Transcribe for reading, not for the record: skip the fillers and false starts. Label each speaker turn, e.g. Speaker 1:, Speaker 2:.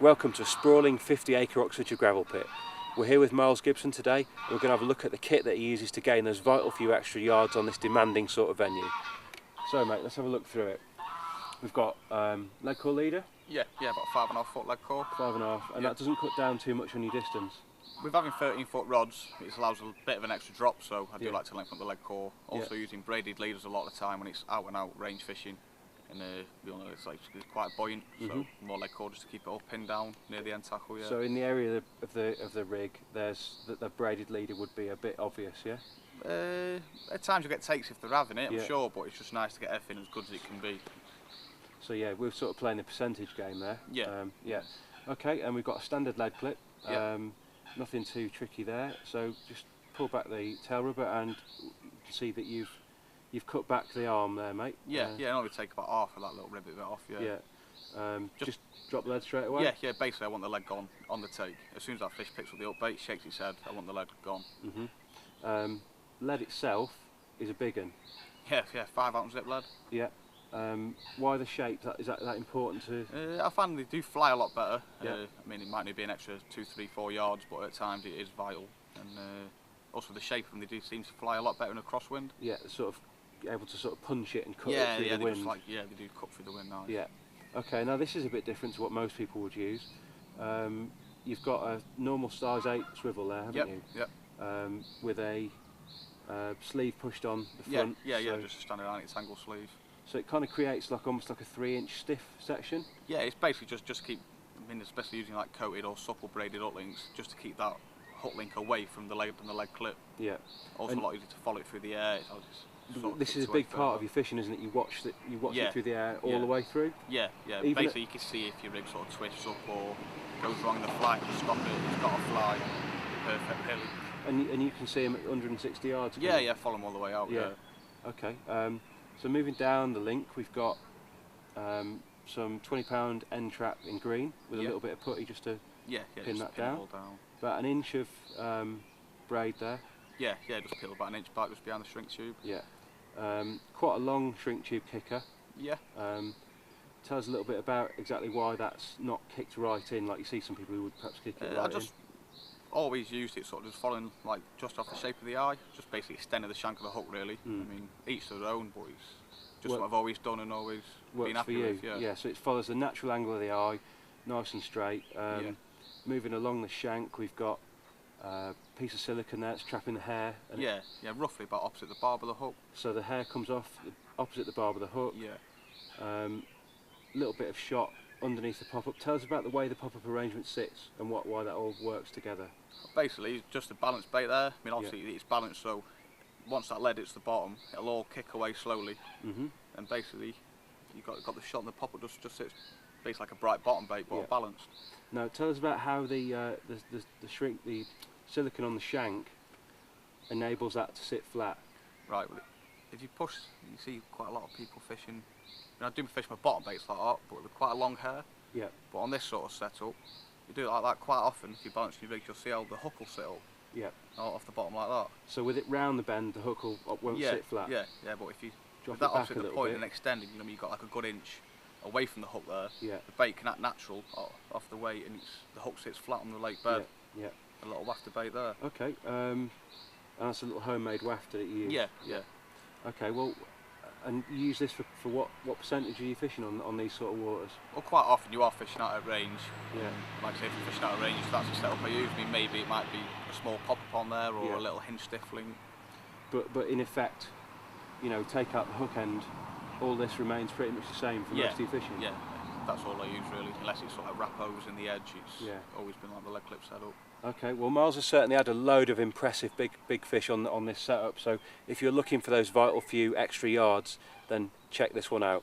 Speaker 1: Welcome to a sprawling 50-acre Oxfordshire gravel pit. We're here with Myles Gibson today, and we're going to have a look at the kit that he uses to gain those vital few extra yards on this demanding sort of venue. So mate, let's have a look through it. We've got leg core leader.
Speaker 2: Yeah, about 5.5 foot leg core.
Speaker 1: 5.5, and that doesn't cut down too much on your distance.
Speaker 2: With having 13 foot rods, it allows a bit of an extra drop, so I do like to lengthen up the leg core. Also using braided leaders a lot of the time when it's out and out range fishing. And we all know it's quite buoyant, so more leg core just to keep it all pinned down near the end tackle. Yeah.
Speaker 1: So in the area of the rig, there's the braided leader would be a bit obvious, yeah.
Speaker 2: At times you get takes if they're having it, I'm sure, but it's just nice to get everything as good as it can be.
Speaker 1: So yeah, we're sort of playing the percentage game there.
Speaker 2: Yeah.
Speaker 1: Yeah. Okay, and we've got a standard lead clip.
Speaker 2: Yeah.
Speaker 1: Nothing too tricky there. So just pull back the tail rubber, and you can see that you've cut back the arm there, mate.
Speaker 2: Yeah, I only take about half of that little ribbit bit off. Yeah.
Speaker 1: Just drop the lead straight away.
Speaker 2: Yeah. Basically, I want the lead gone on the take. As soon as that fish picks up the upbait, shakes its head, I want the lead gone.
Speaker 1: Lead itself is a big one.
Speaker 2: Yeah, 5 ounce zip lead.
Speaker 1: Yeah. Why the shape? Is that important to?
Speaker 2: I find they do fly a lot better.
Speaker 1: Yeah.
Speaker 2: I mean, it might only be an extra 2, 3, 4 yards, but at times it is vital. And also the shape of them, they do seem to fly a lot better in a crosswind.
Speaker 1: Yeah, sort of able to sort of punch it and cut it through the wind.
Speaker 2: They do cut through the wind now.
Speaker 1: Yeah. Okay, now this is a bit different to what most people would use. You've got a normal size 8 swivel there, haven't you?
Speaker 2: Yep.
Speaker 1: With a sleeve pushed on the front.
Speaker 2: Yeah, just a standard 90-angle sleeve.
Speaker 1: So it kind of creates almost like a 3-inch stiff section.
Speaker 2: Yeah, it's basically just keep, I mean, especially using like coated or supple braided hook links, just to keep that hook link away from the leg and the leg clip.
Speaker 1: Yeah.
Speaker 2: Also a lot easier to follow it through the air.
Speaker 1: This is a big part of your fishing, isn't it? You watch it through the air all the way through.
Speaker 2: Yeah. Basically, you can see if your rig sort of twists up or goes wrong in the flight, to stop it. It's got to fly perfectly.
Speaker 1: And you can see them at 160 yards.
Speaker 2: Yeah, follow them all the way out. Yeah.
Speaker 1: Okay. So moving down the link, we've got some 20-pound end trap in green with a little bit of putty just to pin that down. About an inch of braid there.
Speaker 2: Yeah, just peel about an inch back just behind the shrink tube.
Speaker 1: Yeah. Quite a long shrink tube kicker.
Speaker 2: Yeah.
Speaker 1: Tell us a little bit about exactly why that's not kicked right in, like you see some people who would perhaps kick it right in.
Speaker 2: Always used it sort of just following just off the shape of the eye, just basically extending the shank of the hook really. I mean, each their own, but it's just what I've always done and always been happy with.
Speaker 1: Yeah, so it follows the natural angle of the eye, nice and straight. Moving along the shank, we've got a piece of silicone there, it's trapping the hair. And
Speaker 2: roughly about opposite the barb of the hook.
Speaker 1: So the hair comes off opposite the barb of the hook.
Speaker 2: Yeah.
Speaker 1: Little bit of shot underneath the pop-up. Tell us about the way the pop-up arrangement sits and why that all works together.
Speaker 2: Basically, just a balanced bait there. I mean, obviously it's balanced, so once that lead hits the bottom, it'll all kick away slowly. And basically, you've got the shot and the pop-up just sits basically like a bright bottom bait, but balanced. Now,
Speaker 1: tell us about how the silicone on the shank enables that to sit flat.
Speaker 2: Right. Well, if you push, you see quite a lot of people fishing. I do fish my bottom baits like that, but with quite a long hair.
Speaker 1: Yeah.
Speaker 2: But on this sort of setup, you do it like that quite often. If you balance your rig, you'll see how the hook will sit up.
Speaker 1: Yeah.
Speaker 2: Off the bottom like that.
Speaker 1: So with it round the bend, the hook won't sit flat.
Speaker 2: Yeah. But if you
Speaker 1: drop
Speaker 2: that
Speaker 1: it back
Speaker 2: opposite the point and extending, you've got like a good inch away from the hook there.
Speaker 1: Yeah.
Speaker 2: The bait can act natural off the weight, and the hook sits flat on the lake bed.
Speaker 1: Yeah.
Speaker 2: A little wafter bait there.
Speaker 1: Okay. And that's a little homemade wafter that you use.
Speaker 2: Yeah.
Speaker 1: Okay. Well. And you use this for what percentage are you fishing on these sort of waters?
Speaker 2: Well, quite often you are fishing out at range.
Speaker 1: Yeah.
Speaker 2: Like I say, if you're fishing out at range, that's the setup I use. I mean, maybe it might be a small pop-up on there or a little hinge stiff link.
Speaker 1: But in effect, take out the hook end, all this remains pretty much the same for most of your fishing.
Speaker 2: Yeah, that's all I use really, unless it's sort of rappos in the edge. It's always been like the leg clip setup.
Speaker 1: Okay, well Myles has certainly had a load of impressive big fish on this setup, so if you're looking for those vital few extra yards, then check this one out.